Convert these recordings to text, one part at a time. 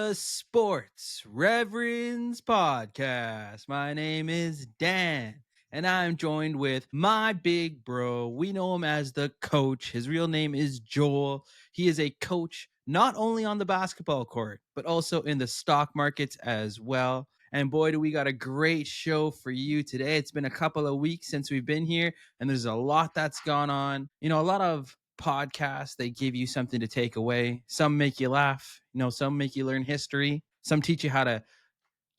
the Sports Reverends podcast. My name is Dan, and I'm joined with my big bro. We know him as the coach. His real name is Joel. He is a coach not only on the basketball court, but also in the stock markets as well. And boy, do we got a great show for you today. It's been a couple of weeks since we've been here, and there's a lot that's gone on. You know, a lot of podcasts, they give you something to take away. Some make you laugh, some make you learn history. Some teach you how to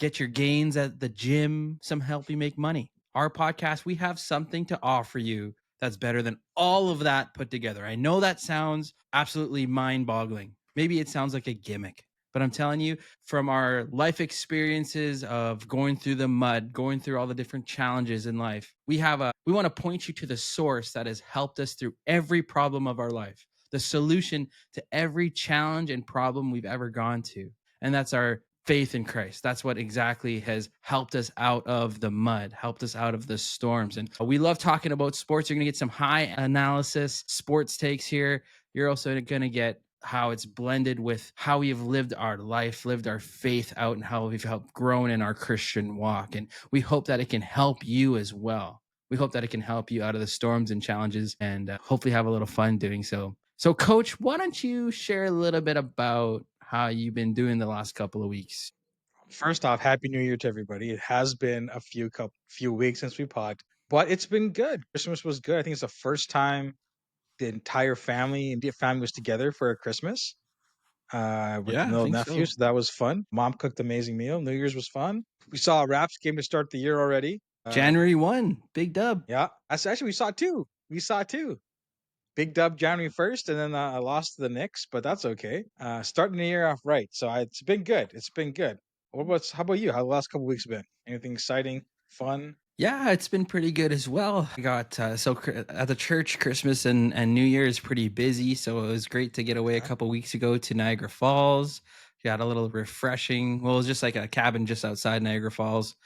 get your gains at the gym. Some help you make money. Our podcast, we have something to offer you that's better than all of that put together. I know that sounds absolutely mind boggling. Maybe it sounds like a gimmick, but I'm telling you, from our life experiences of going through the mud, going through all the different challenges in life, we want to point you to the source that has helped us through every problem of our life, the solution to every challenge and problem we've ever gone to. And that's our faith in Christ. That's what exactly has helped us out of the mud, helped us out of the storms. And we love talking about sports. You're going to get some high analysis sports takes here. You're also going to get how it's blended with how we have lived our life, lived our faith out, and how we've helped grown in our Christian walk. And we hope that it can help you as well. We hope that it can help you out of the storms and challenges, and hopefully have a little fun doing so. So, Coach, why don't you share a little bit about how you've been doing the last couple of weeks? First off, Happy New Year to everybody. It has been a few weeks since we podded, but it's been good. Christmas was good. I think it's the first time the entire Indian family was together for a Christmas with the Yeah, I little think nephew. so. So that was fun. Mom cooked an amazing meal. New Year's was fun. We saw a Raps game to start the year already. January 1, big dub. Yeah, actually we saw two. Big dub January 1st, and then I lost to the Knicks, but that's okay. Starting the year off right, so it's been good. It's been good. How about you? How the last couple weeks been? Anything exciting, fun? Yeah, it's been pretty good as well. I got at the church, Christmas and New Year is pretty busy, so it was great to get away a Yeah. couple weeks ago to Niagara Falls. Got a little refreshing. Well, it was just like a cabin just outside Niagara Falls,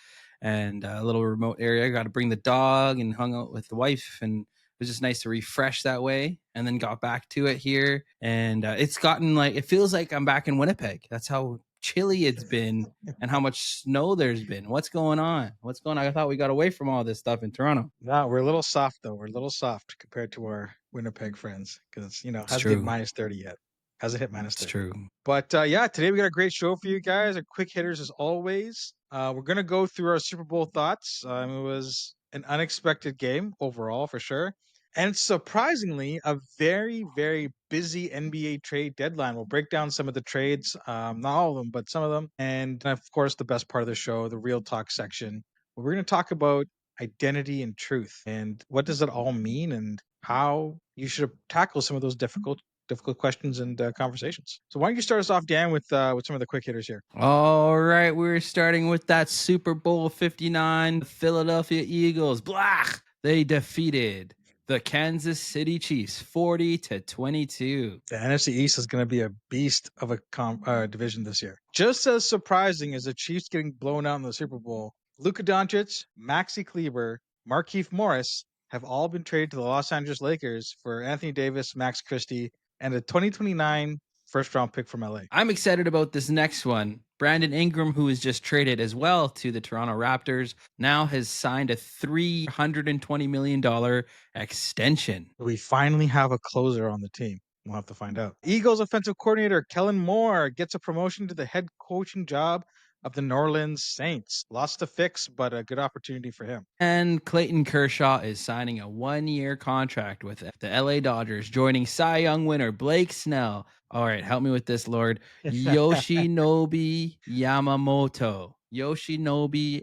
and a little remote area. Got to bring the dog and hung out with the wife, and it was just nice to refresh that way. And then got back to it here, and it's gotten like it feels like I'm back in Winnipeg. That's how chilly it's been and how much snow there's been. What's going on? What's going on? I thought we got away from all this stuff in Toronto. No, we're a little soft though. We're a little soft compared to our Winnipeg friends because It's hasn't hit true. -30 yet. Hasn't hit It's -30. true. But yeah, today we got a great show for you guys. Our quick hitters as always. We're gonna go through our Super Bowl thoughts. It was an unexpected game overall for sure, and surprisingly, a very very busy NBA trade deadline. We'll break down some of the trades, not all of them, but some of them, and of course the best part of the show, the real talk section. Where we're gonna talk about identity and truth, and what does it all mean, and how you should tackle some of those difficult questions and conversations. So why don't you start us off, Dan, with some of the quick hitters here? All right, we're starting with that Super Bowl 59 Philadelphia Eagles. Blah! They defeated the Kansas City Chiefs 40-22. The NFC East is going to be a beast of a division this year. Just as surprising as the Chiefs getting blown out in the Super Bowl, Luka Doncic, Maxi Kleber, Markieff Morris have all been traded to the Los Angeles Lakers for Anthony Davis, Max Christie, and a 2029 first-round pick from LA. I'm excited about this next one. Brandon Ingram, who was just traded as well to the Toronto Raptors, now has signed a $320 million extension. We finally have a closer on the team. We'll have to find out. Eagles offensive coordinator Kellen Moore gets a promotion to the head coaching job of the New Orleans Saints. Lots to fix, but a good opportunity for him. And Clayton Kershaw is signing a 1-year contract with the LA Dodgers, joining Cy Young winner Blake Snell. All right, help me with this, Lord. Yoshinobu Yamamoto. Ooh, no Shinobu.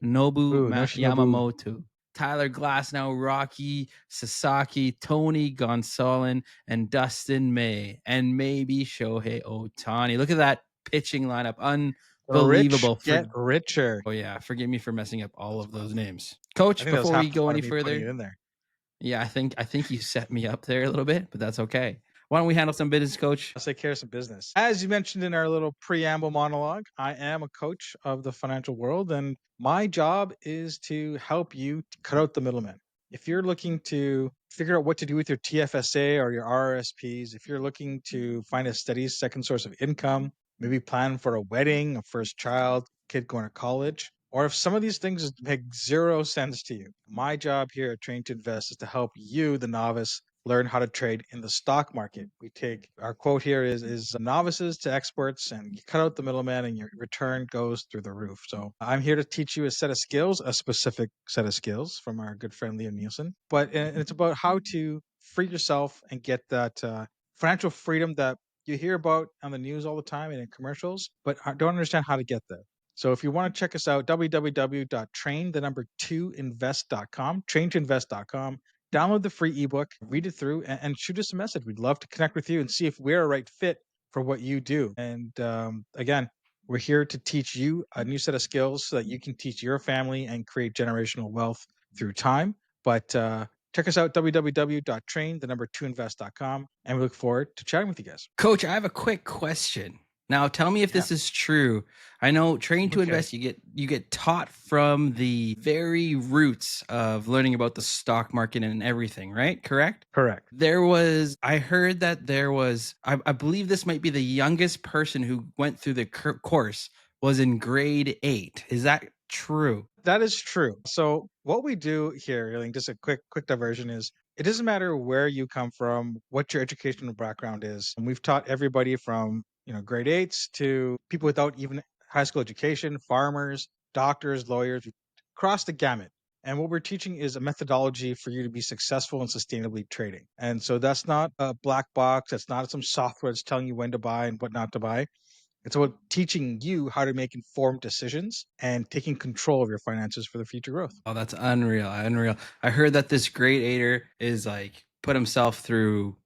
Yamamoto. Tyler Glasnow, Rocky Sasaki, Tony Gonsolin, and Dustin May, and maybe Shohei Ohtani. Look at that pitching lineup. The rich Unbelievable. get richer. Oh yeah, forgive me for messing up all of those names. I Coach, think that was before we half the go fun any of me putting it further, in there. yeah, I think you set me up there a little bit, but that's okay. Why don't we handle some business, Coach? Let's take care of some business. As you mentioned in our little preamble monologue, I am a coach of the financial world, and my job is to help you cut out the middleman. If you're looking to figure out what to do with your TFSA or your RRSPs, if you're looking to find a steady second source of income, maybe plan for a wedding, a first child, kid going to college, or if some of these things just make zero sense to you. My job here at Train to Invest is to help you, the novice, learn how to trade in the stock market. We take our quote here is novices to experts, and you cut out the middleman and your return goes through the roof. So I'm here to teach you a set of skills, a specific set of skills from our good friend Liam Nielsen. But and it's about how to free yourself and get that financial freedom that you hear about on the news all the time and in commercials, but don't understand how to get there. So if you want to check us out, www.train2invest.com, train2invest.com. Download the free ebook, read it through, and shoot us a message. We'd love to connect with you and see if we're a right fit for what you do. And again, we're here to teach you a new set of skills so that you can teach your family and create generational wealth through time. But check us out, www.train2invest.com, and we look forward to chatting with you guys. Coach, I have a quick question. Now, tell me if this is true. I know Train to Invest, you get taught from the very roots of learning about the stock market and everything, right? Correct? Correct. I heard that I believe this might be the youngest person who went through the course was in grade 8. Is that true? That is true. So what we do here, just a quick diversion, is it doesn't matter where you come from, what your educational background is. And we've taught everybody from, grade 8s to people without even high school education, farmers, doctors, lawyers, across the gamut. And what we're teaching is a methodology for you to be successful and sustainably trading. And so that's not a black box. That's not some software that's telling you when to buy and what not to buy. It's about teaching you how to make informed decisions and taking control of your finances for the future growth. Oh, that's unreal. Unreal. I heard that this grade 8er is like put himself through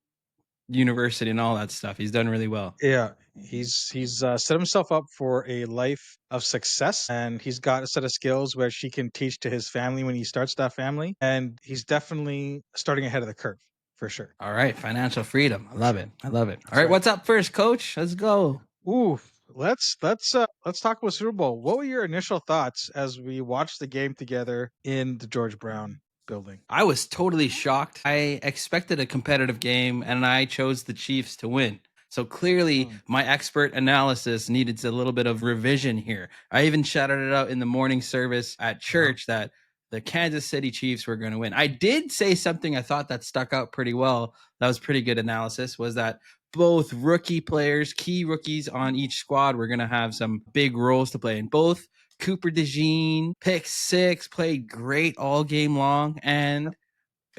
university and all that stuff. He's done really well. Yeah, he's set himself up for a life of success, and he's got a set of skills which he can teach to his family when he starts that family, and he's definitely starting ahead of the curve for sure. All right, financial freedom. I love it. All right, what's up first, Coach? Let's go. Ooh, let's talk about Super Bowl. What were your initial thoughts as we watched the game together in the George Brown building? I was totally shocked. I expected a competitive game, and I chose the Chiefs to win. So clearly, my expert analysis needed a little bit of revision here. I even shouted it out in the morning service at church that the Kansas City Chiefs were going to win. I did say something I thought that stuck out pretty well. That was pretty good analysis, was that both rookie players, key rookies on each squad, were going to have some big roles to play. And both Cooper DeJean, pick 6, played great all game long. And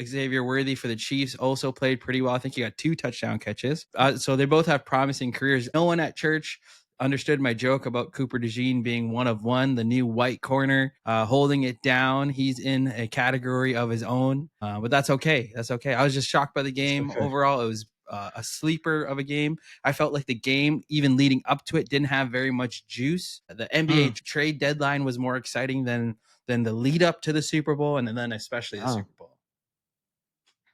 Xavier Worthy for the Chiefs also played pretty well. I think he got 2 touchdown catches. So they both have promising careers. No one at church understood my joke about Cooper DeJean being one of one, the new white corner, holding it down. He's in a category of his own, but that's okay. That's okay. I was just shocked by the game. Overall, it was a sleeper of a game. I felt like the game, even leading up to it, didn't have very much juice. The NBA trade deadline was more exciting than the lead up to the Super Bowl, and then especially the Super Bowl.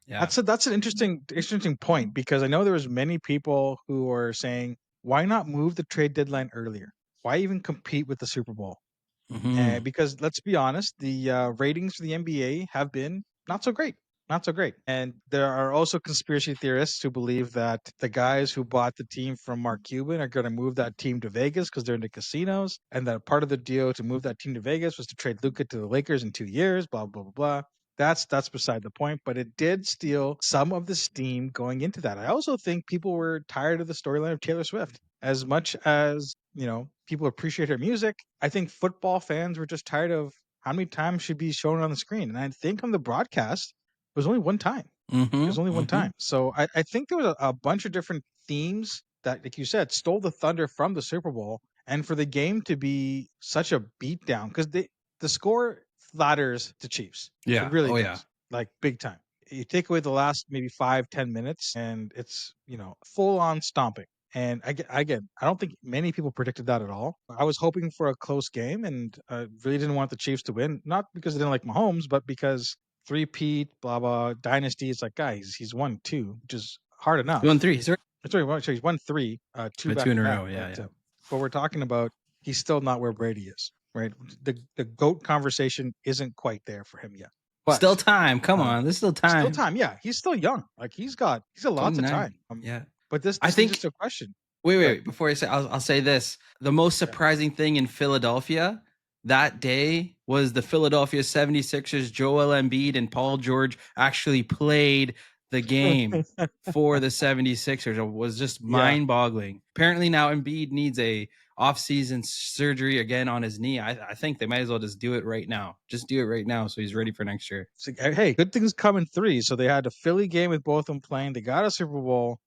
Yeah. That's an interesting point, because I know there was many people who were saying, why not move the trade deadline earlier? Why even compete with the Super Bowl? Because let's be honest, the ratings for the NBA have been not so great. Not so great. And there are also conspiracy theorists who believe that the guys who bought the team from Mark Cuban are going to move that team to Vegas because they're into casinos, and that part of the deal to move that team to Vegas was to trade Luka to the Lakers in 2 years, blah, blah, blah, blah. That's beside the point, but it did steal some of the steam going into that. I also think people were tired of the storyline of Taylor Swift. As much as, people appreciate her music, I think football fans were just tired of how many times she'd be shown on the screen. And I think on the broadcast, it was only one time. It was only one time. So I think there was a bunch of different themes that, like you said, stole the thunder from the Super Bowl. And for the game to be such a beatdown, because the score flatters the Chiefs. Yeah. It really does. Like big time. You take away the last maybe 5-10 minutes, and it's, full on stomping. And I don't think many people predicted that at all. I was hoping for a close game, and really didn't want the Chiefs to win. Not because I didn't like Mahomes, but because three-peat, blah, blah, dynasty. It's like, guys, he's won 2, which is hard enough. He won 3. Sorry, he's won 3, 2 back in a to row. back. Yeah. But we're talking about, he's still not where Brady is, right? The GOAT conversation isn't quite there for him yet. But still time. Come on, there's still time. Still time. Yeah, he's still young. Like he's a lot of time. Yeah. But this I think is just a question. Wait. Before I say, I'll say this: the most surprising thing in Philadelphia that day was the Philadelphia 76ers, Joel Embiid and Paul George actually played the game for the 76ers. It was just Yeah. mind-boggling. Apparently now Embiid needs a off-season surgery again on his knee. I think they might as well just do it right now. Just do it right now so he's ready for next year. So, hey, good things come in threes. So they had a Philly game with both of them playing. They got a Super Bowl.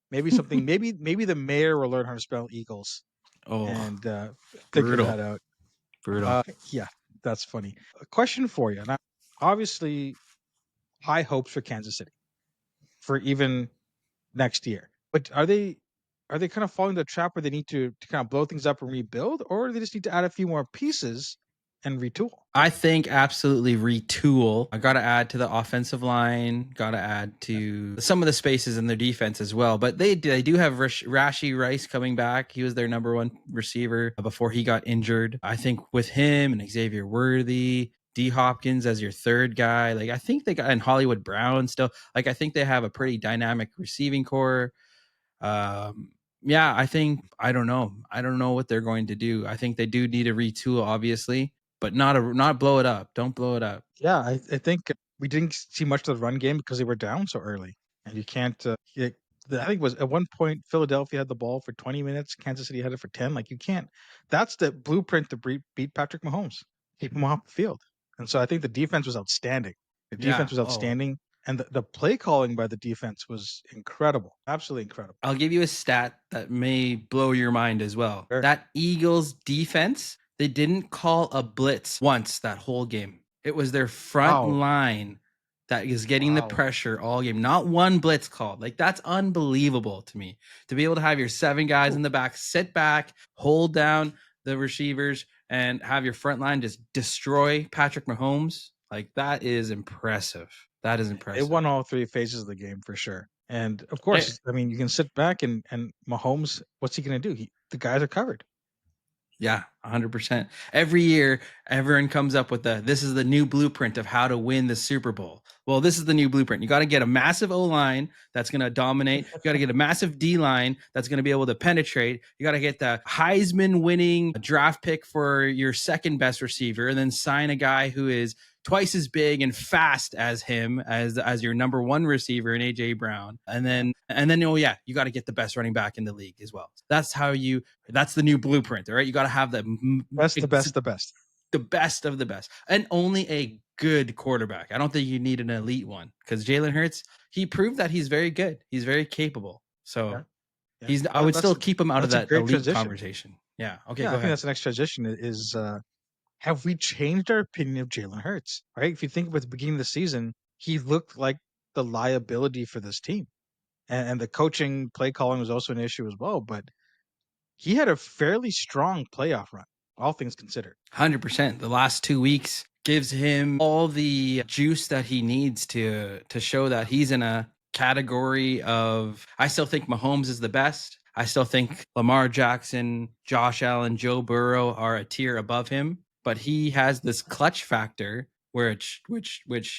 Maybe something. Maybe the mayor will learn how to spell Eagles Oh, and figure brutal. that out. Brutal. Yeah, that's funny. A question for you. Now, obviously, high hopes for Kansas City for even next year. But are they kind of falling into a trap where they need to kind of blow things up and rebuild, or do they just need to add a few more pieces and retool? I think absolutely retool. I got to add to the offensive line. Got to add to some of the spaces in their defense as well. But they do have Rashi Rice coming back. He was their number one receiver before he got injured. I think with him and Xavier Worthy, D Hopkins as your third guy, like I think they got and Hollywood Brown still. Like I think they have a pretty dynamic receiving core. Yeah, I think I don't know. I don't know what they're going to do. I think they do need a retool, obviously, but not blow it up. Don't blow it up. Yeah, I think we didn't see much of the run game because they were down so early, and you can't. I think it was at one point Philadelphia had the ball for 20 minutes, Kansas City had it for 10. Like you can't. That's the blueprint to beat Patrick Mahomes, keep him off the field. And so I think the defense was outstanding. The Yeah. defense was Oh, outstanding, and the play calling by the defense was incredible, absolutely incredible. I'll give you a stat that may blow your mind as well. Sure. That Eagles defense, they didn't call a blitz once that whole game. It was their front Wow, line that is getting the wow. pressure all game. Not one blitz called. Like that's unbelievable to me. To be able to have your 7 guys in the back, sit back, hold down the receivers, and have your front line just destroy Patrick Mahomes. Like that is impressive. That is It impressive. won all three phases of the game for sure. And of Eh, course, I mean, you can sit back and Mahomes, what's he going to do? The guys are covered. Yeah, 100%. Every year, everyone comes up with this is the new blueprint of how to win the Super Bowl. Well, this is the new blueprint. You got to get a massive O line that's going to dominate. You got to get a massive D line that's going to be able to penetrate. You got to get the Heisman winning draft pick for your second best receiver, and then sign a guy who is twice as big and fast as him as your number one receiver in AJ Brown. And then oh yeah, you got to get the best running back in the league as well. That's the new blueprint, all right? You got to have Best, the best, the best. the best of the best, and only a good quarterback. I don't think you need an elite one because Jalen Hurts, he proved that he's very good. He's very capable. Yeah. So Yeah. he's. I Well, would still keep him out of that's a that great elite transition. conversation. Yeah. Okay. Yeah, Go I think ahead. that's the next transition is have we changed our opinion of Jalen Hurts? Right? If you think about the beginning of the season, he looked like the liability for this team. And the coaching play calling was also an issue as well, but he had a fairly strong playoff run, all things considered. 100%. The last 2 weeks gives him all the juice that he needs to show that he's in a category of. I still think Mahomes is the best. I still think Lamar Jackson, Josh Allen, Joe Burrow are a tier above him, but he has this clutch factor which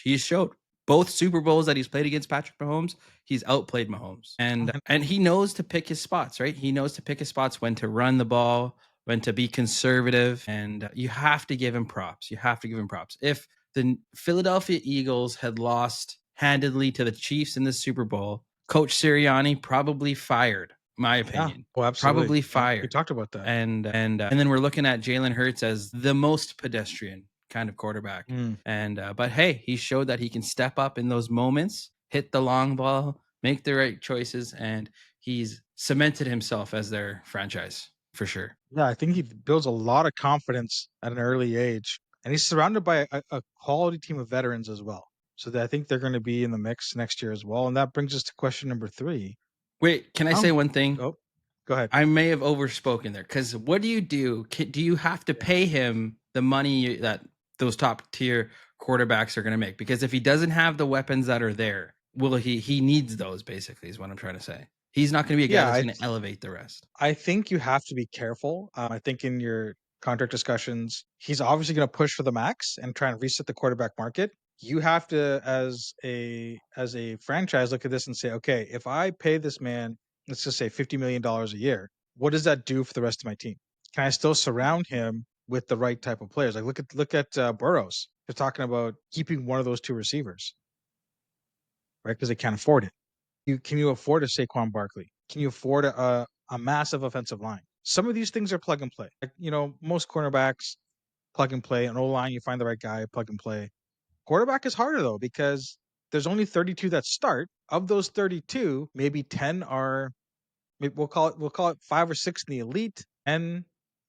he's showed both Super Bowls that he's played against Patrick Mahomes, he's outplayed Mahomes. And he knows to pick his spots, right? He knows to pick his spots when to run the ball, when to be conservative, and you have to give him props. You have to give him props. If the Philadelphia Eagles had lost handedly to the Chiefs in the Super Bowl, Coach Sirianni probably fired, my Yeah. opinion. Well, absolutely. Probably Yeah. We fired. talked about that. And then we're looking at Jalen Hurts as the most pedestrian kind of quarterback. Mm. But hey, he showed that he can step up in those moments, hit the long ball, make the right choices, and he's cemented himself as their franchise for sure. Yeah, I think he builds a lot of confidence at an early age, and he's surrounded by a quality team of veterans as well. So I think they're going to be in the mix next year as well. And that brings us to question number 3. Wait, can I How? say one thing? Oh, go ahead. I may have overspoken there because what do you do? Do you have to pay him the money that those top tier quarterbacks are going to make? Because if he doesn't have the weapons that are there, will he needs those basically is what I'm trying to say. He's not going to be a guy Yeah, that's going to elevate the rest. I think you have to be careful. I think in your contract discussions, he's obviously going to push for the max and try and reset the quarterback market. You have to, as a franchise, look at this and say, okay, if I pay this man let's just say $50 million a year, what does that do for the rest of my team? Can I still surround him with the right type of players? Like look at Burrows. They're talking about keeping one of those two receivers, right? Because they can't afford it. Can you afford a Saquon Barkley? Can you afford a massive offensive line? Some of these things are plug and play. Like, most cornerbacks plug and play. An O line, you find the right guy, plug and play. Quarterback is harder though because there's only 32 that start. Of those 32, maybe 10 are we'll call it 5 or 6 in the elite, 10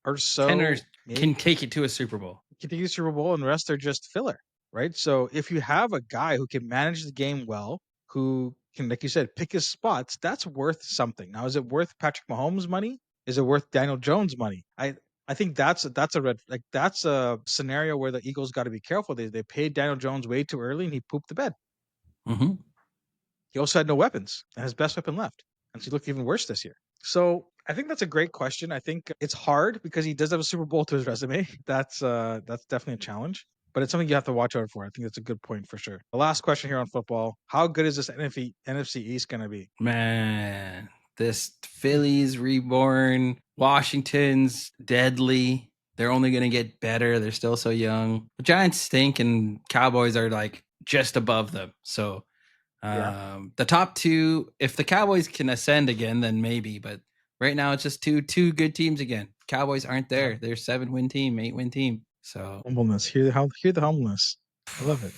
or 10 or so maybe can take it to a Super Bowl. get to the Super Bowl, and the rest are just filler, right? So if you have a guy who can manage the game well, who can, like you said, pick his spots, that's worth something. Now, is it worth Patrick Mahomes' money? Is it worth Daniel Jones' money? I think that's a red, like that's a scenario where the Eagles got to be careful. They paid Daniel Jones way too early, and he pooped the bed. Mm-hmm. He also had no weapons, and his best weapon left, and so he looked even worse this year. So I think that's a great question. I think it's hard because he does have a Super Bowl to his resume. That's definitely a challenge, but it's something you have to watch out for. I think that's a good point for sure. The last question here on football: how good is this NFC East going to be? Man, this Phillies reborn, Washington's deadly. They're only going to get better. They're still so young. The Giants stink, and Cowboys are like just above them. So the top two, if the Cowboys can ascend again, then maybe. But right now, it's just two good teams again. Cowboys aren't there. They're 7-win team, 8-win team. So Humbleness. Hear the humbleness. I love it.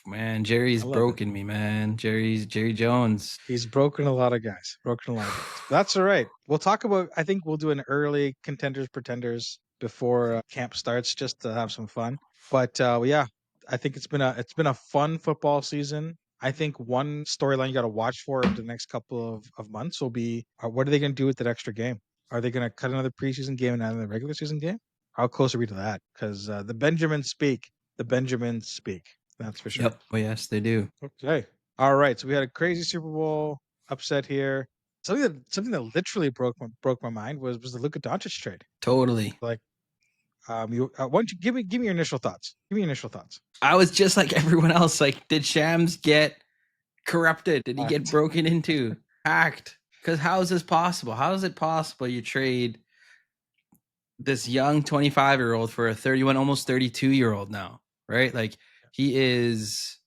man, Jerry's I love it. broken me, man. Jerry Jones. He's broken a lot of guys. Broken a lot of guys. But that's all right. We'll talk about. I think we'll do an early contenders pretenders before camp starts, just to have some fun. But yeah, I think it's been a fun football season. I think one storyline you got to watch for over the next couple of months will be what are they going to do with that extra game? Are they going to cut another preseason game and another regular season game? How close are we to that? Because the Benjamins speak. The Benjamins speak. That's for sure. Yep. Oh, yes, they do. Okay. All right. So we had a crazy Super Bowl upset here. Something that literally broke my mind was the Luka Doncic trade. Totally. Like, you why don't you give me your initial thoughts? Give me your initial thoughts. I was just like everyone else. Like, did Shams get corrupted? Did he get broken into? Hacked? Because how is this possible? How is it possible you trade this young 25-year-old for a 31, almost 32-year-old now? Right? Like, he is.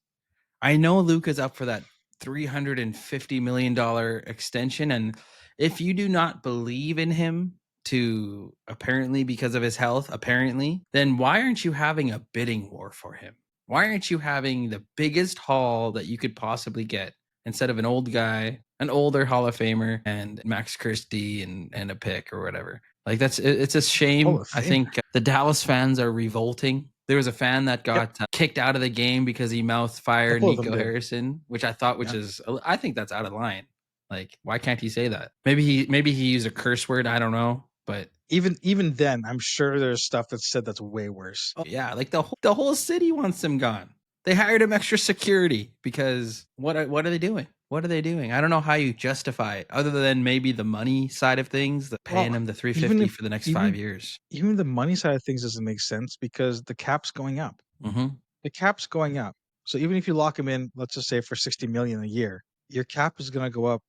I know Luka's up for that $350 million extension. And if you do not believe in him to apparently because of his health, apparently, then why aren't you having a bidding war for him? Why aren't you having the biggest haul that you could possibly get instead of an old guy, an older Hall of Famer, and Max Christie and a pick or whatever? Like it's a shame. I think the Dallas fans are revolting. There was a fan that got kicked out of the game because he mouth fired Nico Harrison, which I thought, I think that's out of line. Like, why can't he say that? Maybe he used a curse word. I don't know, but even then, I'm sure there's stuff that's said that's way worse. oh, yeah, like the whole city wants him gone. They hired him extra security because what are they doing? What are they doing? I don't know how you justify it other than maybe the money side of things, paying him the $350 for the next 5 years. Even the money side of things doesn't make sense because the cap's going up. Mm-hmm. The cap's going up. So even if you lock him in, let's just say for $60 million a year, your cap is going to go up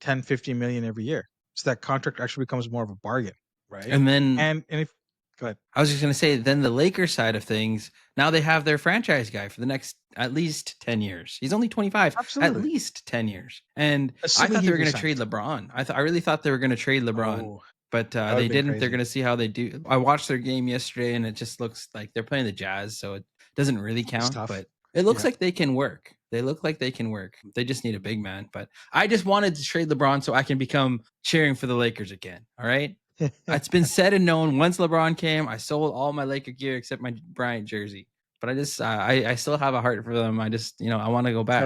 10, 15 million every year. So that contract actually becomes more of a bargain, right? And then and if go ahead. I was just going to say, then the Lakers side of things, now they have their franchise guy for the next at least 10 years. He's only 25. Absolutely. At least 10 years. And assuming I thought they were going to trade LeBron. I really thought they were going to trade LeBron. But they didn't. Crazy. They're going to see how they do. I watched their game yesterday, and it just looks like they're playing the Jazz, so it doesn't really count. But it looks like they can work. They look like they can work. They just need a big man. But I just wanted to trade LeBron so I can become cheering for the Lakers again. All right? It's been said and known. Once LeBron came, I sold all my Laker gear except my Bryant jersey. But I just, I still have a heart for them. I just, I want to go back.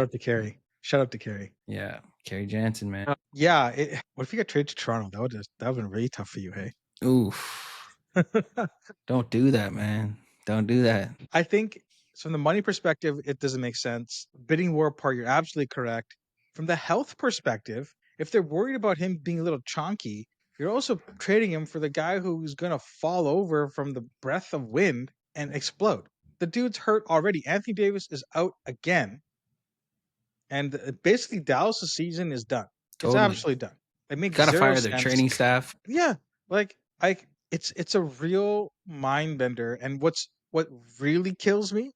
Shout out to Kerry. Yeah, Kerry Jansen, man. What if you got traded to Toronto? That would have been really tough for you, hey? Oof. Don't do that, man. Don't do that. I think from the money perspective, it doesn't make sense. Bidding war part, you're absolutely correct. From the health perspective, if they're worried about him being a little chonky, you're also trading him for the guy who's going to fall over from the breath of wind and explode. The dude's hurt already. Anthony Davis is out again. And basically, Dallas' season is done. Totally. It's absolutely done. It makes Gotta zero fire their sense. training staff. Yeah, like it's a real mind bender. And what really kills me,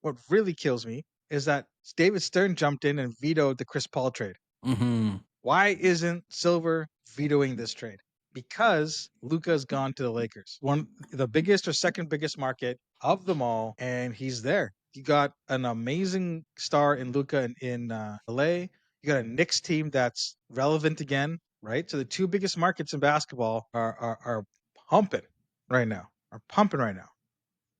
is that David Stern jumped in and vetoed the Chris Paul trade. Hmm. Why isn't Silver vetoing this trade? Because Luka's gone to the Lakers, the biggest or second biggest market of them all, and he's there. You got an amazing star in Luka in LA. You got a Knicks team that's relevant again, right? So the two biggest markets in basketball are pumping right now. Are pumping right now.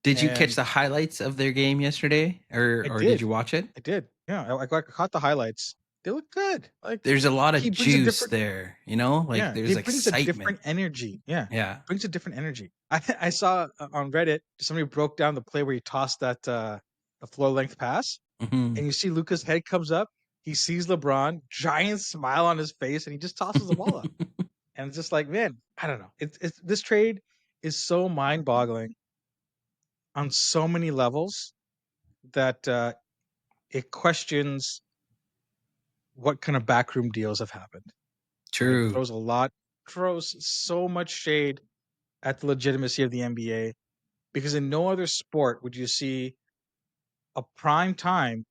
Did you catch And the highlights of their game yesterday, I or did did. you watch it? I did. Yeah, I caught the highlights. They look good. Like There's a lot of he brings a juice different there, you know? Like Yeah, he there's brings a excitement. different energy. Yeah, Yeah. brings a different energy. I saw on Reddit somebody broke down the play where he tossed that a floor length pass, Hmm. and you see Luca's head comes up. He sees LeBron, giant smile on his face, and he just tosses the ball up. And it's just like, man, I don't know. It's this trade is so mind boggling on so many levels that it questions what kind of backroom deals have happened. Right? True. Throws so much shade at the legitimacy of the NBA, because in no other sport would you see a prime time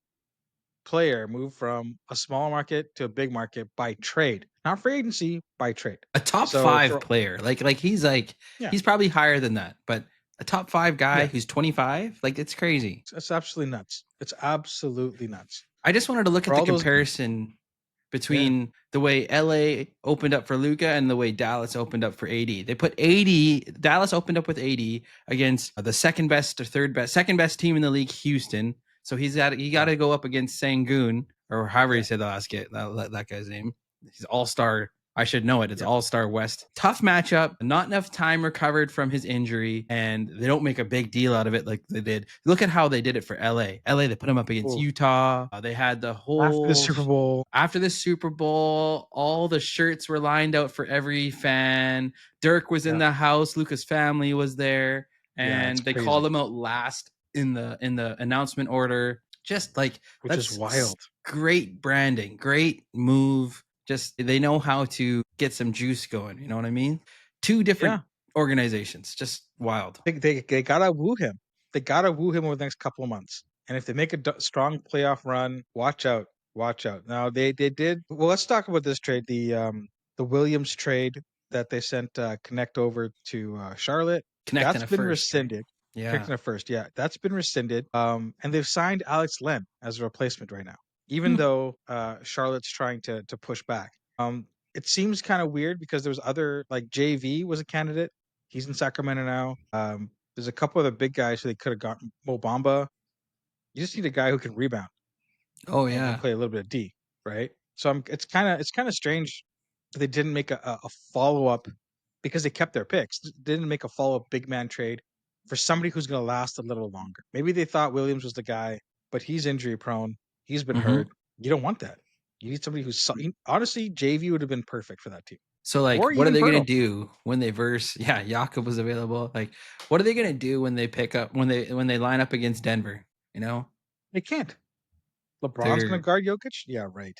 player move from a small market to a big market by trade, not free agency, by trade. A top So five for player. Like yeah, he's probably higher than that, but a top five guy yeah, who's 25, like it's crazy. it's absolutely nuts. It's absolutely nuts. I just wanted to look For at the all those, comparison yeah, between the way LA opened up for Luca and the way Dallas opened up for AD. They put AD, Dallas opened up with AD against the second best or third best, second best team in the league, Houston. So he got yeah, to go up against Sangoon, or however yeah, you say the last get that guy's name. He's all-star. I should know it. It's yeah. All-Star West. Tough matchup. Not enough time recovered from his injury, and they don't make a big deal out of it like they did. Look at how they did it for LA. LA, they put him up against Ooh. Utah. They had the After the whole Super Bowl, after the Super Bowl, all the shirts were lined out for every fan. Dirk was in yeah, the house. Lucas' family was there, yeah, it's and they called crazy, him out last in the announcement order. Just like which is that's wild. great branding, great move. Just they know how to get some juice going. You know what I mean? Two different Yeah, organizations, just wild. they gotta woo him. They gotta woo him over the next couple of months. And if they make a strong playoff run, watch out, watch out. Now they did. Well, let's talk about this trade. The Williams trade that they sent Connect over to Charlotte. Connecting That's a been first, right? rescinded. Yeah. Connecting a first, yeah, that's been rescinded. And they've signed Alex Len as a replacement right now, even Hmm. though Charlotte's trying to push back. It seems kind of weird because there was other, like JV was a candidate. He's in Sacramento now. There's a couple of the big guys who they could have gotten. Mo Bamba. You just need a guy who can rebound Oh and yeah. play a little bit of D, right? So it's kind of strange that they didn't make a follow up, because they kept their picks. Didn't make a follow up big man trade for somebody who's going to last a little longer. Maybe they thought Williams was the guy, but he's injury prone. He's been Hmm. hurt. You don't want that. You need somebody honestly, JV would have been perfect for that team, So like, or what are even they gonna Pirtle. do when they verse? Yeah, Jakob was available. Like, what are they gonna do when they pick up when they line up against Denver? You know, They can't. LeBron's going to they're guard Jokic. Yeah, right.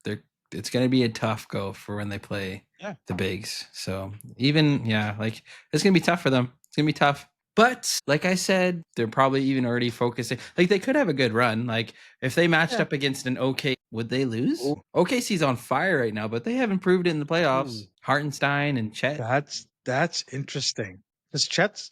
they're it's gonna be a tough go for when they play Yeah. the bigs. So even yeah, like it's gonna be tough for them. It's gonna be tough. But like I said, they're probably even already focusing. Like they could have a good run. Like if they matched Yeah. up against an OK, would they lose? Oh, OKC's on fire right now, but they haven't proved it in the playoffs. ooh, Hartenstein and Chet. that's interesting. Has Chet's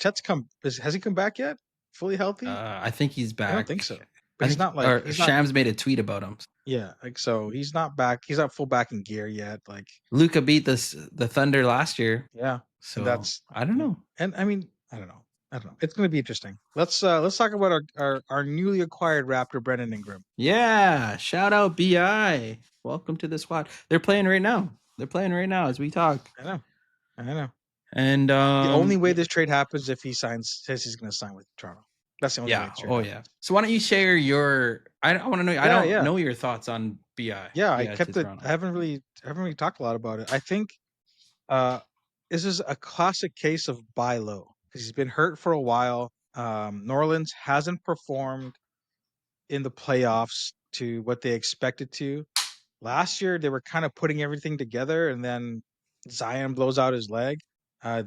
has he come back yet? Fully healthy? I think he's I don't back. think so. But I he's think, not like or Shams made a tweet about him. yeah, like so he's not back. He's not full back in gear yet. Like Luca beat the Thunder last year, yeah, and so that's I don't yeah. know. And I mean, I don't know. I don't know. It's gonna be interesting. Let's talk about our newly acquired Raptor, Brennan Ingram. Yeah, shout out Bi. Welcome to the squad. They're playing right now. They're playing right now as we talk. I know. I know. And The only way this trade happens if he says he's gonna sign with Toronto. That's the only way yeah, this trade oh yeah. happens. So why don't you share your? I want to know. I Yeah, don't yeah. know your thoughts on Bi. Yeah, I Bi to kept it. Toronto. I haven't really talked a lot about it. I think uh, this is a classic case of buy low because he's been hurt for a while. New Orleans hasn't performed in the playoffs to what they expected to. Last year, they were kind of putting everything together, and then Zion blows out his leg.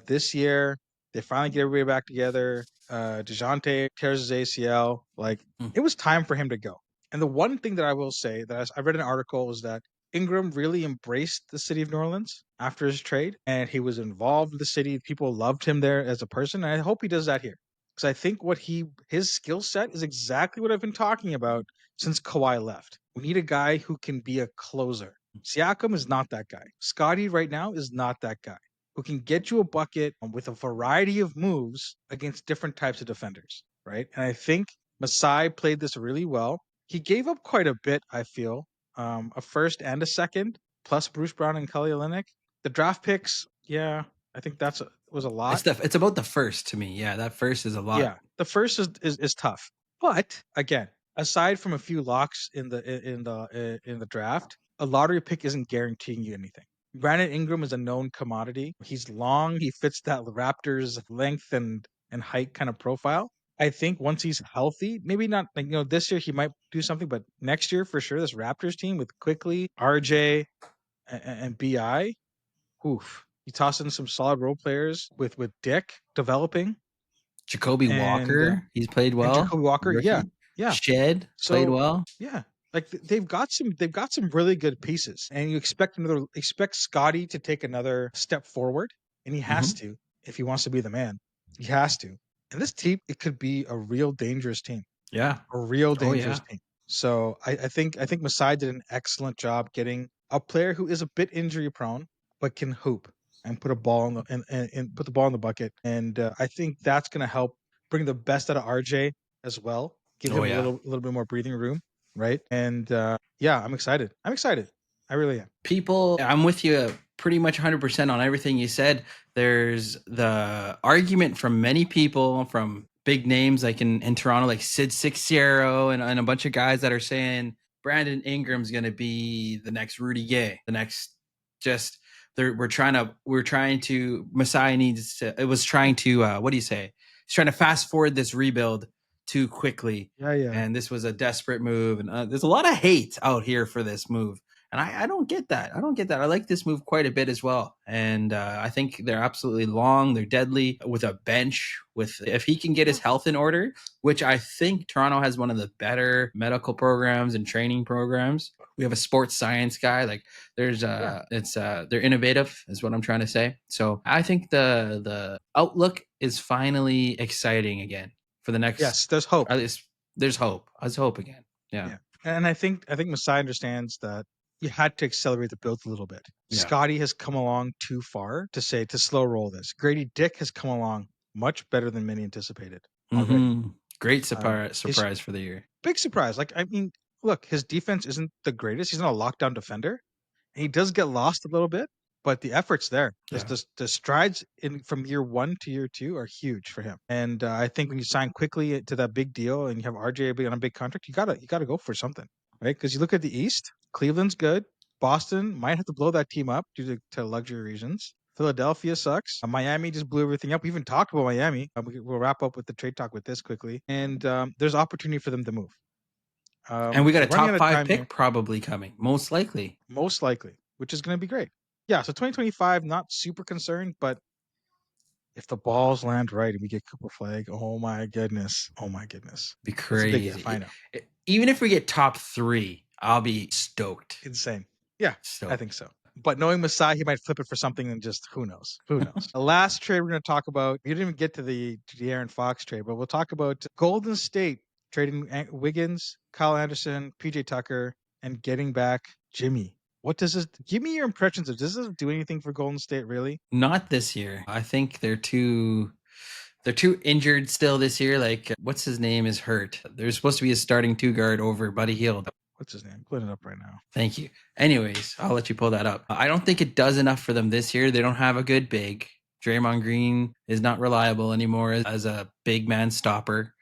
This year, they finally get everybody back together. DeJounte tears his ACL. Like, Mm. it was time for him to go. And the one thing that I will say that I read an article was that Ingram really embraced the city of New Orleans after his trade, and he was involved with the city. People loved him there as a person, and I hope he does that here because I think his skill set is exactly what I've been talking about since Kawhi left. We need a guy who can be a closer. Siakam is not that guy. Scotty right now is not that guy who can get you a bucket with a variety of moves against different types of defenders, right? And I think Masai played this really well. He gave up quite a bit, I feel, a first and a second, plus Bruce Brown and Kelly Olynyk. The draft picks, yeah, I think was a lot. It's about the first to me. Yeah, that first is a lot. Yeah, the first is tough, but again, aside from a few locks in the draft, a lottery pick isn't guaranteeing you anything. Brandon Ingram is a known commodity. He's long. He fits that Raptors length and height kind of profile. I think once he's healthy, maybe not like this year he might do something, but next year for sure, this Raptors team with Quickly, RJ, and Bi, oof. You toss in some solid role players with Dick developing Jacoby and Walker, he's played and well. Jacoby Walker, yeah, Rookie. yeah. Shed played So well. yeah, like they've got some really good pieces, and you expect Scotty to take another step forward, and he has to if he wants to be the man. He has to. And this team, it could be a real dangerous team, Yeah. a real Oh dangerous yeah. team. So I think Masai did an excellent job getting a player who is a bit injury prone but can hoop and put a ball in and put the ball in the bucket. And I think that's going to help bring the best out of RJ as well. Give Oh him a yeah. little bit more breathing room, right? And yeah, I'm excited. I'm excited. I really am. People, I'm with you pretty much 100% on everything you said. There's the argument from many people, from big names like in Toronto, like Sid Sixero and a bunch of guys that are saying Brandon Ingram's going to be the next Rudy Gay, the next just we're trying to Masai needs to, it was trying to what do you say? He's trying to fast forward this rebuild too quickly. Yeah, yeah. And this was a desperate move. And there's a lot of hate out here for this move. And I don't get that. I don't get that. I like this move quite a bit as well. And I think they're absolutely long. They're deadly with a bench. With if he can get his health in order, which I think Toronto has one of the better medical programs and training programs. We have a sports science guy. Like there's they're innovative is what I'm trying to say. So I think the outlook is finally exciting again for the next. Yes, there's hope. At least there's hope. There's hope again. Yeah. Yeah. And I think Masai understands that you had to accelerate the build a little bit. Yeah. Scotty has come along too far to slow roll this. Grady Dick has come along much better than many anticipated already. Great surprise for the year. Big surprise. Like, I mean, look, his defense isn't the greatest. He's not a lockdown defender. He does get lost a little bit, but the effort's there. Yeah. The strides from year 1 to year 2 are huge for him. And I think when you sign quickly to that big deal and you have RJ on a big contract, you gotta go for something, right? Because you look at the East, Cleveland's good. Boston might have to blow that team up due to luxury reasons. Philadelphia sucks. Miami just blew everything up. We even talked about Miami. We'll wrap up with the trade talk with this quickly. And there's opportunity for them to move. And we got So a running out top of 5 time pick here. Probably coming, most likely, Which is going to be great. Yeah, so 2025, not super concerned, but if the balls land right and we get Cooper Flag, oh my goodness, be it's a big crazy. if. I know, Even if we get top 3, I'll be stoked. insane. Yeah, Stoked. I think so. But knowing Masai, he might flip it for something and just who knows? The last trade we're going to talk about, we didn't even get to the De'Aaron Fox trade, but we'll talk about Golden State trading Wiggins, Kyle Anderson, PJ Tucker, and getting back Jimmy. What does this? Give me your impressions of. Does this do anything for Golden State? Really? Not this year. I think they're too injured still this year. Like what's his name is hurt. There's supposed to be a starting 2 guard over Buddy Hield. What's his name? I'm pulling it up right now. Thank you. Anyways, I'll let you pull that up. I don't think it does enough for them this year. They don't have a good big. Draymond Green is not reliable anymore as a big man stopper.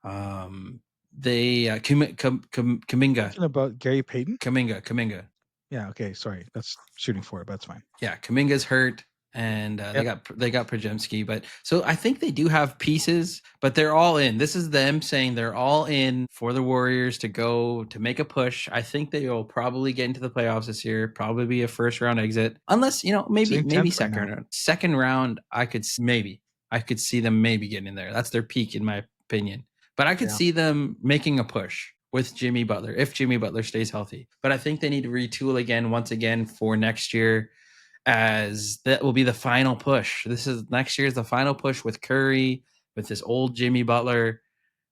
They Kuminga. Talking about Gary Payton? Kuminga. Yeah, okay, sorry. That's shooting for it, but that's fine. Yeah, Kuminga's hurt. and they got Przemski. But so I think they do have pieces, but they're all in. This is them saying they're all in for the Warriors to go to make a push. I think they will probably get into the playoffs this year. Probably be a first round exit, unless maybe Sitting 10th right second now. round. Second round, I could see them maybe getting in there. That's their peak in my opinion. But I could see them making a push with Jimmy Butler if Jimmy Butler stays healthy. But I think they need to retool once again for next year, as that will be the final push. Next year is the final push with Curry, with this old Jimmy Butler,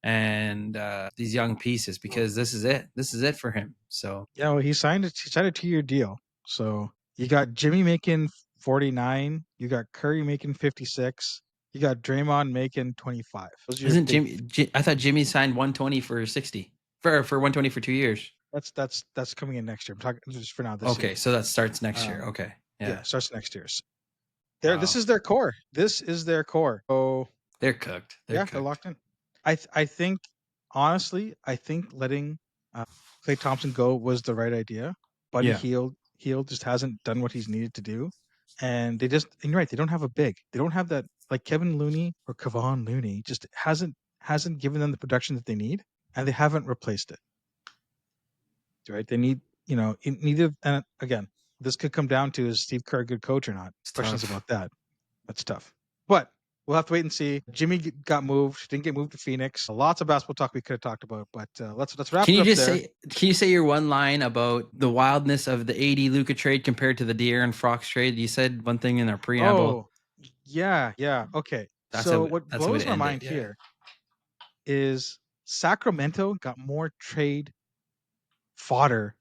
and these young pieces, because this is it. This is it for him. So Yeah, well, he signed a 2-year deal. So you got Jimmy making 49, you got Curry making 56, you got Draymond making 25. Those are your isn't big. I thought Jimmy signed 120 for 60 for 120 for 2 years. That's coming in next year. I'm talking just for now this year. Okay, so that starts next year. Um, Okay, yeah, yeah. starts next year. So this Wow, is their core. This is their core. So they're cooked. They're yeah, they're cooked. locked in. I think honestly, I think letting Klay Thompson go was the right idea. Buddy Yeah. Hield just hasn't done what he's needed to do, and and you're right, they don't have a big. They don't have that, like Kevin Looney or Kevon Looney just hasn't given them the production that they need, and they haven't replaced it. Right? They need neither. And again, this could come down to, is Steve Kerr a good coach or not? It's Questions tough. about that. That's tough. But we'll have to wait and see. Jimmy got moved, didn't get moved to Phoenix. Lots of basketball talk we could have talked about, but let's wrap Can it you up just there. say your one line about the wildness of the AD Luka trade compared to the De'Aaron Fox trade? You said one thing in our preamble. Oh, yeah. Okay. That's a So what that's a way blows to my end it. mind Yeah. here is Sacramento got more trade fodder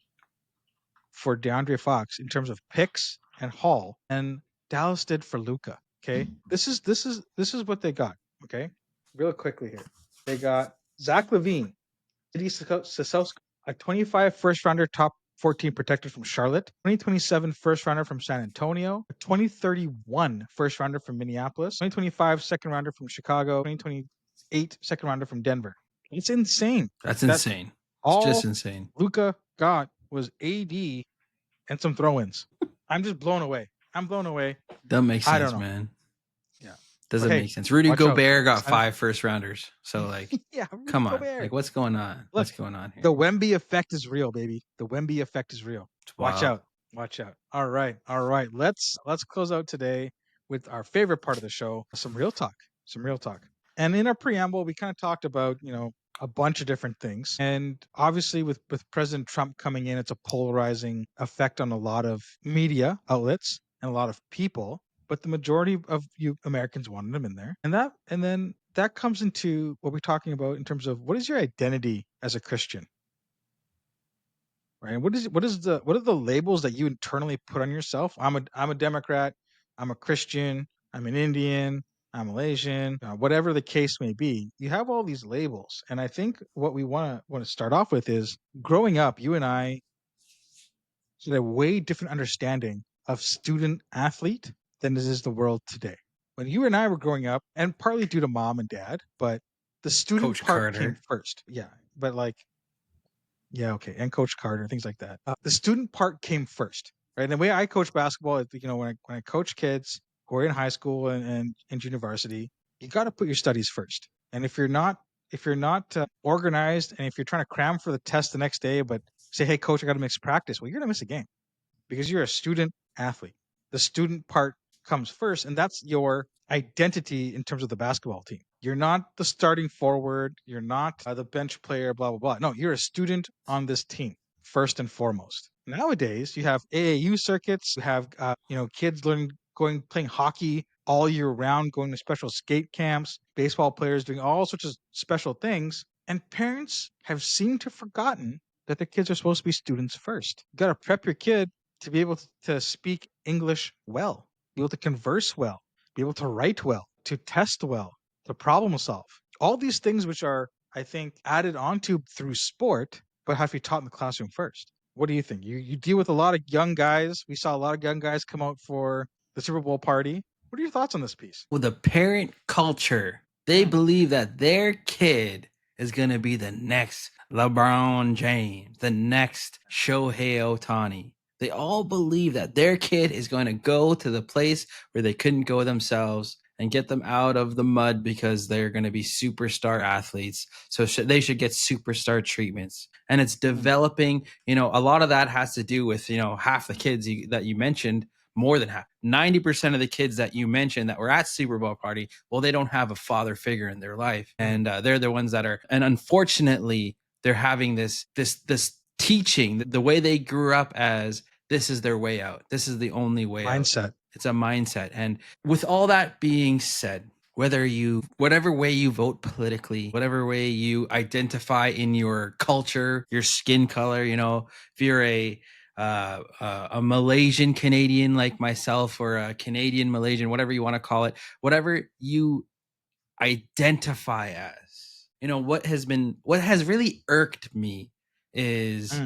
for DeAndre Fox in terms of picks and haul than Dallas did for Luca. Okay. This is what they got. Okay. Real quickly here. They got Zach LaVine, Sisowski, a 25 first rounder, top 14 protected from Charlotte, 2027 first rounder from San Antonio, a 2031 first rounder from Minneapolis, 2025 second rounder from Chicago, 2028 second rounder from Denver. It's insane. That's That insane. It's just all insane. Luca got was AD and some throw-ins. I'm just blown away. I'm blown away. Doesn't make I don't sense, know. man. Yeah. But Doesn't hey, make sense. Rudy watch out. Gobert got San- 5 first rounders. So yeah, Rudy come on. Gobert. What's going on? Look, What's going on here? the Wemby effect is real, baby. The Wemby effect is real. It's Watch wild. out. Watch out. All right. All right. Let's close out today with our favorite part of the show, some real talk. Some real talk. And in our preamble, we kind of talked about, a bunch of different things. And obviously with President Trump coming in, it's a polarizing effect on a lot of media outlets and a lot of people, but the majority of you Americans wanted him in there. And then that comes into what we're talking about in terms of what is your identity as a Christian, right? What are the labels that you internally put on yourself? I'm a Democrat, I'm a Christian, I'm an Indian, I'm Malaysian, whatever the case may be. You have all these labels, and I think what we want to start off with is growing up. You and I had a way different understanding of student athlete than this is the world today. When you and I were growing up, and partly due to mom and dad, but the student Coach part came Carter. first. Yeah, but like, yeah, okay, and Coach Carter, things like that. The student part came first, right? And the way I coach basketball, when I coach kids who are in high school and university, you got to put your studies first. And if you're not organized, and if you're trying to cram for the test the next day, but say, hey, coach, I got to miss practice, well, you're gonna miss a game because you're a student athlete. The student part comes first, and that's your identity in terms of the basketball team. You're not the starting forward. You're not the bench player, blah, blah, blah. No, you're a student on this team, first and foremost. Nowadays, you have AAU circuits. You have, kids playing hockey all year round, going to special skate camps, baseball players doing all sorts of special things. And parents have seemed to have forgotten that the kids are supposed to be students first. You got to prep your kid to be able to speak English well, be able to converse well, be able to write well, to test well, to problem solve. All these things which are, I think, added onto through sport, but have to be taught in the classroom first. What do you think? You deal with a lot of young guys. We saw a lot of young guys come out for the Super Bowl party. What are your thoughts on this piece? With a parent culture, they Mm. believe that their kid is going to be the next LeBron James, the next Shohei Ohtani. They all believe that their kid is going to go to the place where they couldn't go themselves and get them out of the mud because they're going to be superstar athletes. So they should get superstar treatments. And it's developing, a lot of that has to do with, half the kids that you mentioned, more than half, 90% of the kids that you mentioned that were at Super Bowl party, well, they don't have a father figure in their life. And they're the ones that are, and unfortunately, they're having this teaching, the way they grew up as this is their way out. This is the only way Mindset. out. It's a mindset. And with all that being said, whatever way you vote politically, whatever way you identify in your culture, your skin color, if you're a Malaysian Canadian like myself, or a Canadian Malaysian, whatever you want to call it, whatever you identify as, what has really irked me is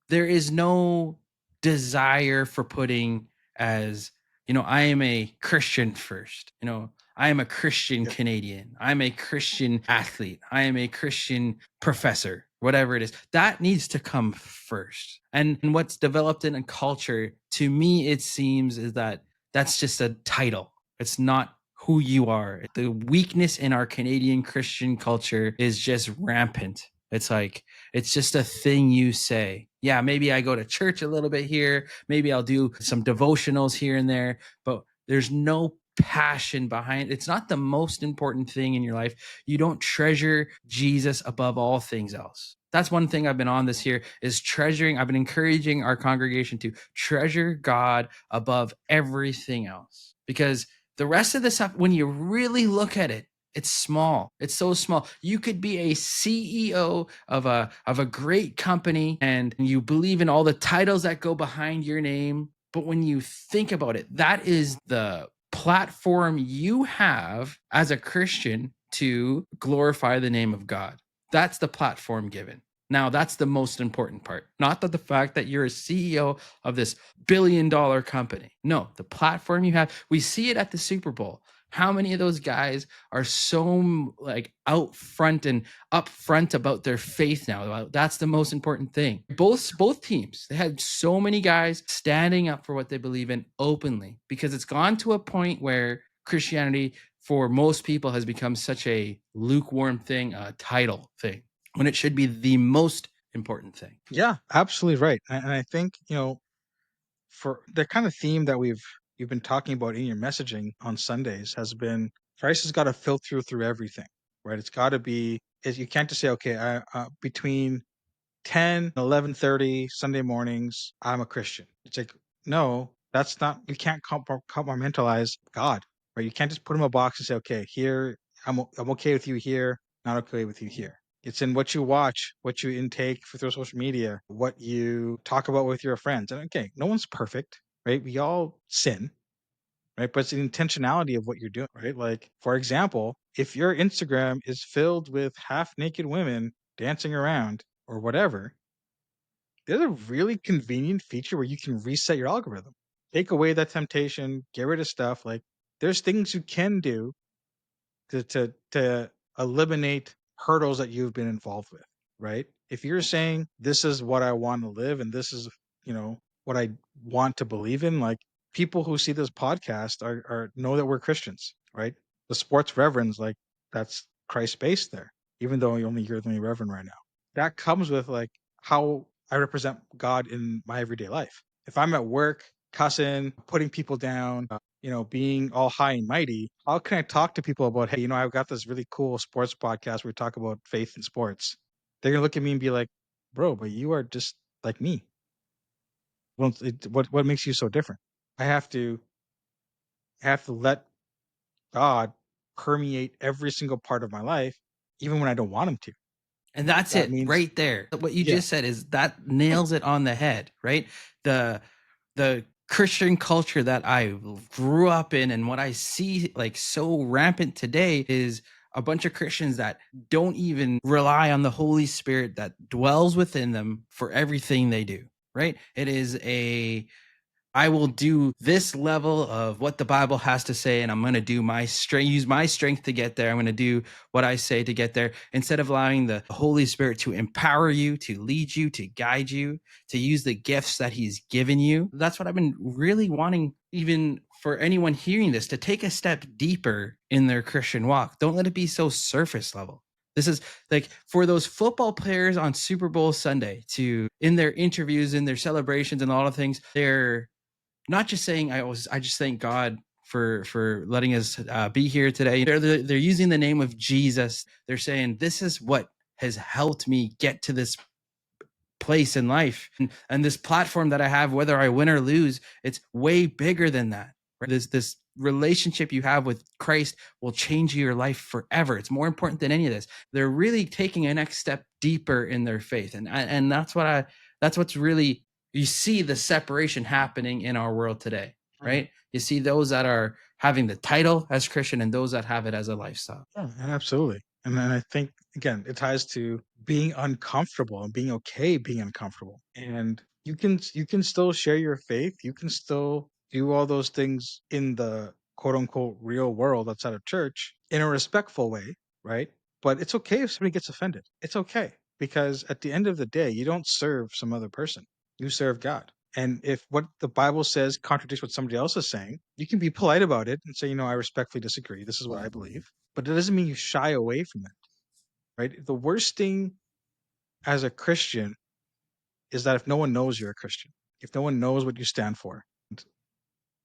there is no desire for putting as, I am a Christian first, I am a Christian Canadian, I'm a Christian athlete, I am a Christian professor, whatever it is, that needs to come first. And what's developed in a culture, to me, it seems, is that that's just a title. It's not who you are. The weakness in our Canadian Christian culture is just rampant. It's like, it's just a thing you say. Yeah, maybe I go to church a little bit here. Maybe I'll do some devotionals here and there, but there's no passion behind it. It's not the most important thing in your life. You don't treasure Jesus above all things else. That's one thing I've been on this year, is treasuring. I've been encouraging our congregation to treasure God above everything else, because the rest of the stuff, when you really look at it, it's small. It's so small. You could be a CEO of a great company, and you believe in all the titles that go behind your name. But when you think about it, that is the platform you have as a Christian to glorify the name of God. That's the platform given. Now, that's the most important part. Not that the fact that you're a CEO of this billion-dollar company. No, the platform you have. We see it at the Super Bowl. How many of those guys are so like out front and upfront about their faith now? That's the most important thing. Both teams, they had so many guys standing up for what they believe in openly, because it's gone to a point where Christianity, for most people, has become such a lukewarm thing, a title thing, when it should be the most important thing. Yeah, absolutely right. And I think, for the kind of theme that you've been talking about in your messaging on Sundays has been, Christ has got to filter through everything, right? It's got to be, you can't just say, okay, between 10 and 11:30 Sunday mornings, I'm a Christian. It's like, no, that's not, you can't compartmentalize God, right? You can't just put him in a box and say, okay, here, I'm okay with you here, not okay with you here. It's in what you watch, what you intake through social media, what you talk about with your friends. And okay, no one's perfect, right? We all sin, right? But it's the intentionality of what you're doing, right? Like, for example, if your Instagram is filled with half naked women dancing around or whatever, there's a really convenient feature where you can reset your algorithm. Take away that temptation, get rid of stuff. Like, there's things you can do to eliminate hurdles that you've been involved with, right? If you're saying this is what I want to live and this is, what I want to believe in, like, people who see this podcast are know that we're Christians, right? The sports reverends, like, that's Christ based there, even though you're the only reverend right now. That comes with like how I represent God in my everyday life. If I'm at work cussing, putting people down, being all high and mighty, how can I talk to people about, hey, I've got this really cool sports podcast where we talk about faith and sports? They're gonna look at me and be like, bro, but you are just like me. Well, what makes you so different? I have to let God permeate every single part of my life, even when I don't want him to. And that's That it means, right there. What you yeah, just said is that nails it on the head, right? The Christian culture that I grew up in, and what I see like so rampant today, is a bunch of Christians that don't even rely on the Holy Spirit that dwells within them for everything they do, right? It is I will do this level of what the Bible has to say, and I'm going to do use my strength to get there. I'm going to do what I say to get there, instead of allowing the Holy Spirit to empower you, to lead you, to guide you, to use the gifts that He's given you. That's what I've been really wanting, even for anyone hearing this, to take a step deeper in their Christian walk. Don't let it be so surface level. This is like for those football players on Super Bowl Sunday, to in their interviews, in their celebrations, and all of things, they're not just saying I just thank God for letting us be here today. They're using the name of Jesus. They're saying this is what has helped me get to this place in life, and this platform that I have, whether I win or lose, it's way bigger than that. Right? This relationship you have with Christ will change your life forever. It's more important than any of this. They're really taking a next step deeper in their faith, and that's what's really, you see the separation happening in our world today, right? You see those that are having the title as Christian and those that have it as a lifestyle. Yeah, absolutely. And then I think again, it ties to being uncomfortable and being okay being uncomfortable. And you can still share your faith. You can still do all those things in the quote unquote real world outside of church in a respectful way, right? But it's okay if somebody gets offended. It's okay because at the end of the day, you don't serve some other person. You serve God. And if what the Bible says contradicts what somebody else is saying, you can be polite about it and say, I respectfully disagree. This is what I believe. But it doesn't mean you shy away from that, right? The worst thing as a Christian is that if no one knows you're a Christian, if no one knows what you stand for,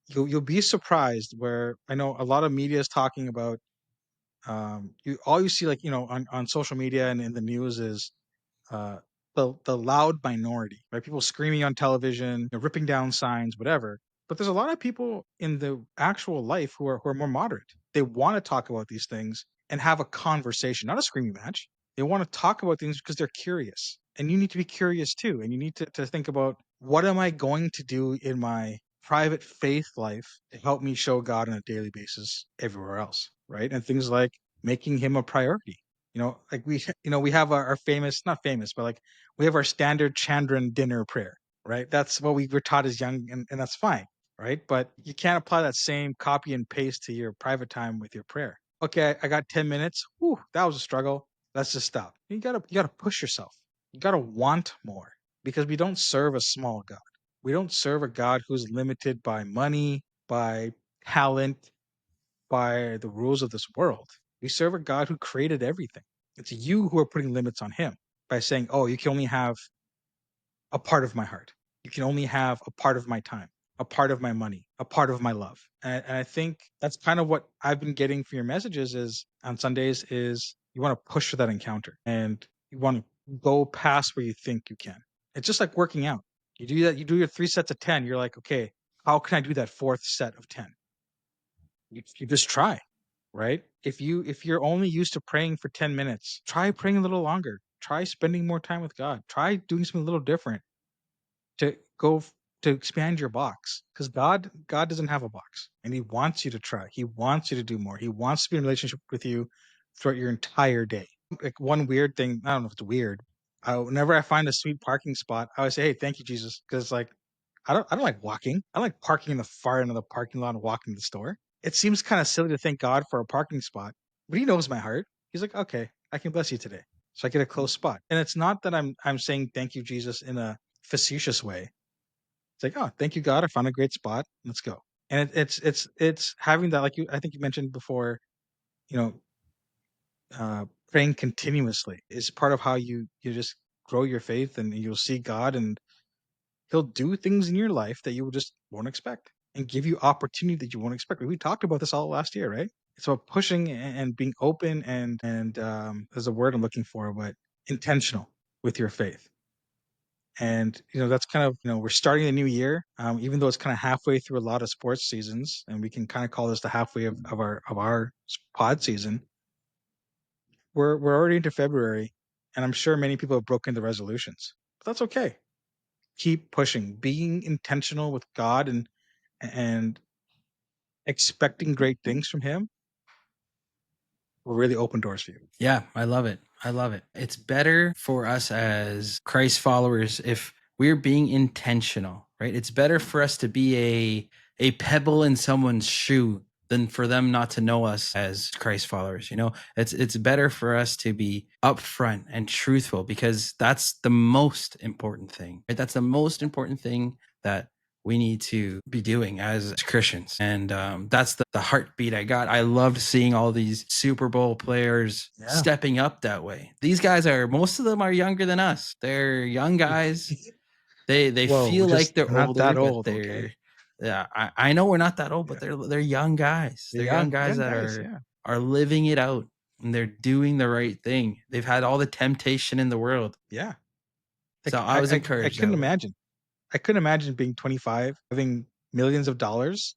you'll be surprised. Where I know a lot of media is talking about, you all you see, like on social media and in the news is uh, the loud minority, right? People screaming on television, ripping down signs, whatever. But there's a lot of people in the actual life who are more moderate. They want to talk about these things and have a conversation, not a screaming match. They want to talk about things because they're curious. And you need to be curious too. And you need to think about, what am I going to do in my private faith life to help me show God on a daily basis everywhere else, right? And things like making Him a priority. Like we have our famous, not famous, but like we have our standard Chandran dinner prayer, right? That's what we were taught as young, and that's fine, right? But you can't apply that same copy and paste to your private time with your prayer. Okay, I got 10 minutes. Whew, that was a struggle. Let's just stop. You gotta push yourself. You gotta want more, because we don't serve a small God. We don't serve a God who's limited by money, by talent, by the rules of this world. We serve a God who created everything. It's you who are putting limits on Him by saying, oh, you can only have a part of my heart. You can only have a part of my time, a part of my money, a part of my love. And I think that's kind of what I've been getting from your messages is on Sundays is you want to push for that encounter and you want to go past where you think you can. It's just like working out. You do that, you do your 3 sets of 10. You're like, okay, how can I do that fourth set of 10? You just try, right? If you're only used to praying for 10 minutes, try praying a little longer. Try spending more time with God. Try doing something a little different to to expand your box, because God doesn't have a box, and He wants you to try. He wants you to do more. He wants to be in a relationship with you throughout your entire day. Like one weird thing, I don't know if it's weird. Whenever I find a sweet parking spot, I always say, "Hey, thank you, Jesus," because like I don't like walking. I like parking in the far end of the parking lot and walking to the store. It seems kind of silly to thank God for a parking spot, but He knows my heart. He's like, okay, I can bless you today, so I get a close spot. And it's not that I'm saying thank you, Jesus, in a facetious way. It's like, oh, thank you, God, I found a great spot. Let's go. And it's having that, like I think you mentioned before, you know, praying continuously is part of how you just grow your faith, and you'll see God, and He'll do things in your life that you just won't expect and give you opportunity that you won't expect. We talked about this all last year, right? It's about pushing and being open and there's a word I'm looking for, but intentional with your faith. And that's kind of, we're starting the new year, even though it's kind of halfway through a lot of sports seasons, and we can kind of call this the halfway of our pod season. We're already into February, and I'm sure many people have broken the resolutions, but that's okay. Keep pushing, being intentional with God, and expecting great things from Him will really open doors for you. Yeah, I love it. I love it. It's better for us as Christ followers if we're being intentional, right? It's better for us to be a pebble in someone's shoe than for them not to know us as Christ followers. It's better for us to be upfront and truthful, because that's the most important thing. Right? That's the most important thing that we need to be doing as Christians. And that's the heartbeat I got. I loved seeing all these Super Bowl players stepping up that way. These guys most of them are younger than us. They're young guys. They Whoa, feel like they're we're not older, that but old, okay? yeah, I know we're not that old, but Yeah. they're young guys. They're young guys Young that guys, yeah. are living it out, and they're doing the right thing. They've had all the temptation in the world. Yeah. So Like I was I encouraged couldn't that way. imagine. I couldn't imagine being 25, having millions of dollars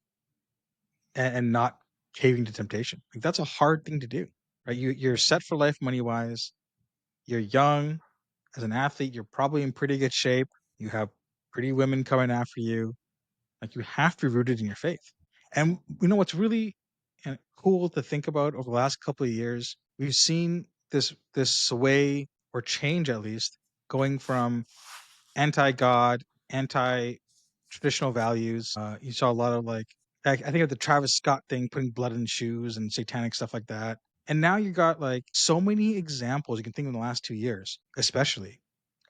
and not caving to temptation. Like that's a hard thing to do. Right? You're set for life money wise. You're young as an athlete, you're probably in pretty good shape. You have pretty women coming after you. Like you have to be rooted in your faith. And you know what's really cool to think about over the last couple of years? We've seen this sway or change at least going from anti-God, anti-traditional values. You saw a lot of I think of the Travis Scott thing, putting blood in shoes and satanic stuff like that. And now you got like so many examples you can think of in the last 2 years, especially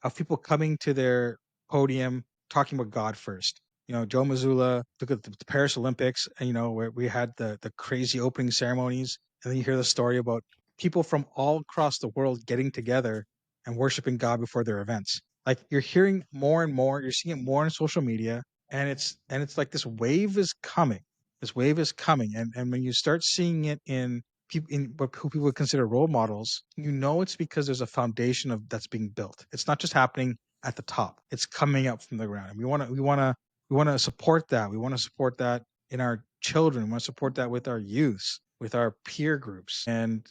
of people coming to their podium talking about God first. Joe Mazzulla, look at the Paris Olympics, and where we had the crazy opening ceremonies, and then you hear the story about people from all across the world getting together and worshiping God before their events. Like you're hearing more and more, you're seeing it more on social media, and it's like this wave is coming. This wave is coming, and when you start seeing it in people in who people would consider role models, it's because there's a foundation of that's being built. It's not just happening at the top; it's coming up from the ground, and we want to support that. We want to support that in our children. We want to support that with our youths, with our peer groups, and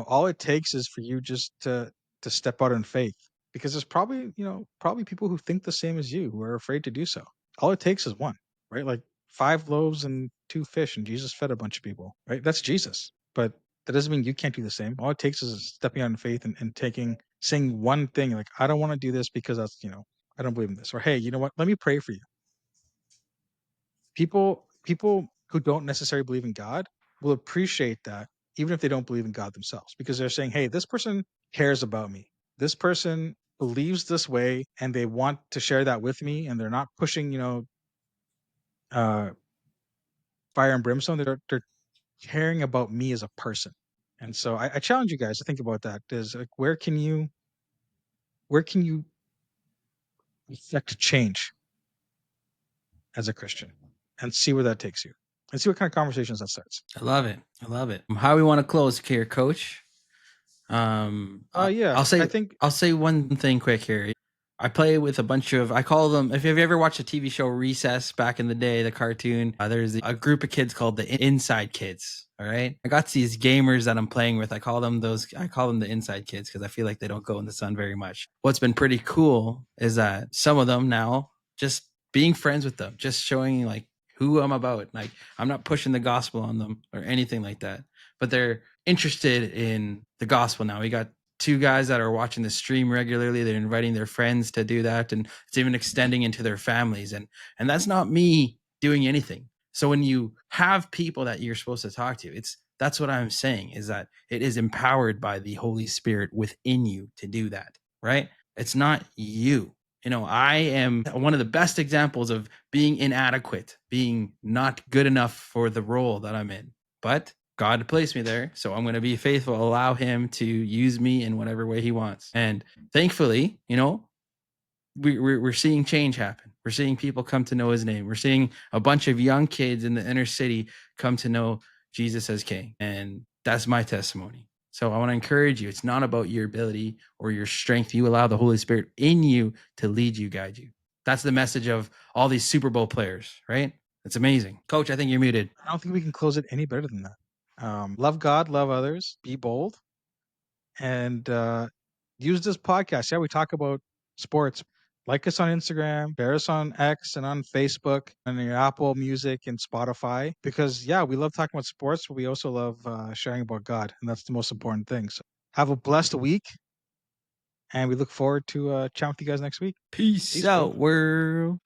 all it takes is for you just to step out in faith, because there's probably people who think the same as you who are afraid to do so. All it takes is one, right? Like 5 loaves and 2 fish, and Jesus fed a bunch of people, right? That's Jesus. But that doesn't mean you can't do the same. All it takes is stepping out in faith and saying one thing, like, I don't want to do this because I don't believe in this. Or, hey, you know what? Let me pray for you. People who don't necessarily believe in God will appreciate that, even if they don't believe in God themselves, because they're saying, hey, this person cares about me. This person believes this way and they want to share that with me, and they're not pushing, uh, fire and brimstone. They're caring about me as a person. And so I challenge you guys to think about that. Is like where can you affect change as a Christian, and see where that takes you, and see what kind of conversations that starts. I love it. I love it. How we want to close here, Coach? Yeah, I think I'll say one thing quick here. I play with a bunch of, I call them, if you've ever watched the TV show Recess back in the day, the cartoon, there's a group of kids called the Inside Kids. All right. I got these gamers that I'm playing with. I call them the Inside Kids because I feel like they don't go in the sun very much. What's been pretty cool is that some of them now, just being friends with them, just showing like who I'm about. Like I'm not pushing the gospel on them or anything like that, but they're interested in the gospel now. We got 2 guys that are watching the stream regularly. They're inviting their friends to do that, and it's even extending into their families. And that's not me doing anything. So when you have people that you're supposed to talk to, that's what I'm saying, is that it is empowered by the Holy Spirit within you to do that, right? It's not you. I am one of the best examples of being inadequate, being not good enough for the role that I'm in. But God placed me there, so I'm going to be faithful, allow him to use me in whatever way he wants. And thankfully, we're seeing change happen. We're seeing people come to know his name. We're seeing a bunch of young kids in the inner city come to know Jesus as King. And that's my testimony. So I want to encourage you. It's not about your ability or your strength. You allow the Holy Spirit in you to lead you, guide you. That's the message of all these Super Bowl players, right? It's amazing. Coach, I think you're muted. I don't think we can close it any better than that. Love God, love others, be bold, and use this podcast. Yeah, we talk about sports. Like us on Instagram, share us on X and on Facebook, and your Apple Music and Spotify. Because yeah, we love talking about sports, but we also love sharing about God, and that's the most important thing. So have a blessed week, and we look forward to chatting with you guys next week. Peace Peace, bro. out, world.